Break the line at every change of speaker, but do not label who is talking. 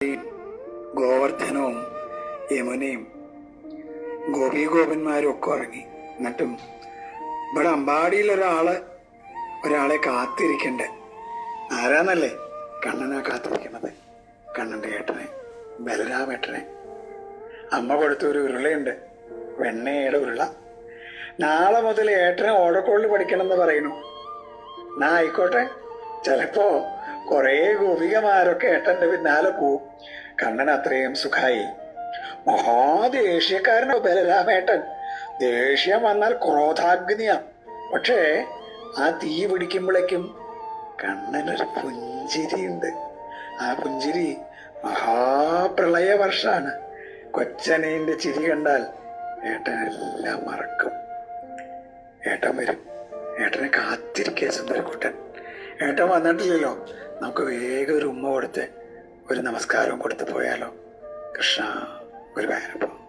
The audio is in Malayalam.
ഗോവർദ്ധനവും യമുനയും ഗോപീഗോപന്മാരും ഒക്കെ ഉറങ്ങി. എന്നിട്ടും ഇവിടെ അമ്പാടിയിൽ ഒരാളെ കാത്തിരിക്കണ്ടേ. ആരാന്നല്ലേ? കണ്ണനാ കാത്തിരിക്കണത്. കണ്ണൻ്റെ ഏട്ടനെ, ബലരാമേട്ടനെ. അമ്മ കൊടുത്തൊരു ഉരുളയുണ്ട്, വെണ്ണയുടെ ഉരുള. നാളെ മുതൽ ഏട്ടനെ ഓടക്കോളിൽ പഠിക്കണമെന്ന് പറയുന്നു. എന്നാ ആയിക്കോട്ടെ. ചിലപ്പോ കുറേ ഗോപികമാരൊക്കെ ഏട്ടന്റെ പിന്നാലെ പോവും. കണ്ണൻ അത്രയും സുഖായി. മഹാദേഷ്യക്കാരനോ ബലരാമേട്ടൻ. ദേഷ്യം വന്നാൽ ക്രോധാഗ്നിയാ. പക്ഷേ ആ തീ പിടിക്കുമ്പോഴേക്കും കണ്ണനൊരു പുഞ്ചിരിയുണ്ട്. ആ പുഞ്ചിരി മഹാപ്രളയ വർഷാണ്. കൊച്ചനേന്റെ ചിരി കണ്ടാൽ ഏട്ടനെല്ലാം മറക്കും. ഏട്ടൻ വരും. ഏട്ടനെ കാത്തിരിക്കുക സുന്ദരക്കുട്ടൻ. ഏട്ടൻ വന്നിട്ടില്ലല്ലോ. നമുക്ക് വേഗം ഒരു ഉമ്മ കൊടുത്ത് ഒരു നമസ്കാരവും കൊടുത്ത് പോയാലോ? കൃഷ്ണ ഗുരുവായൂരപ്പ.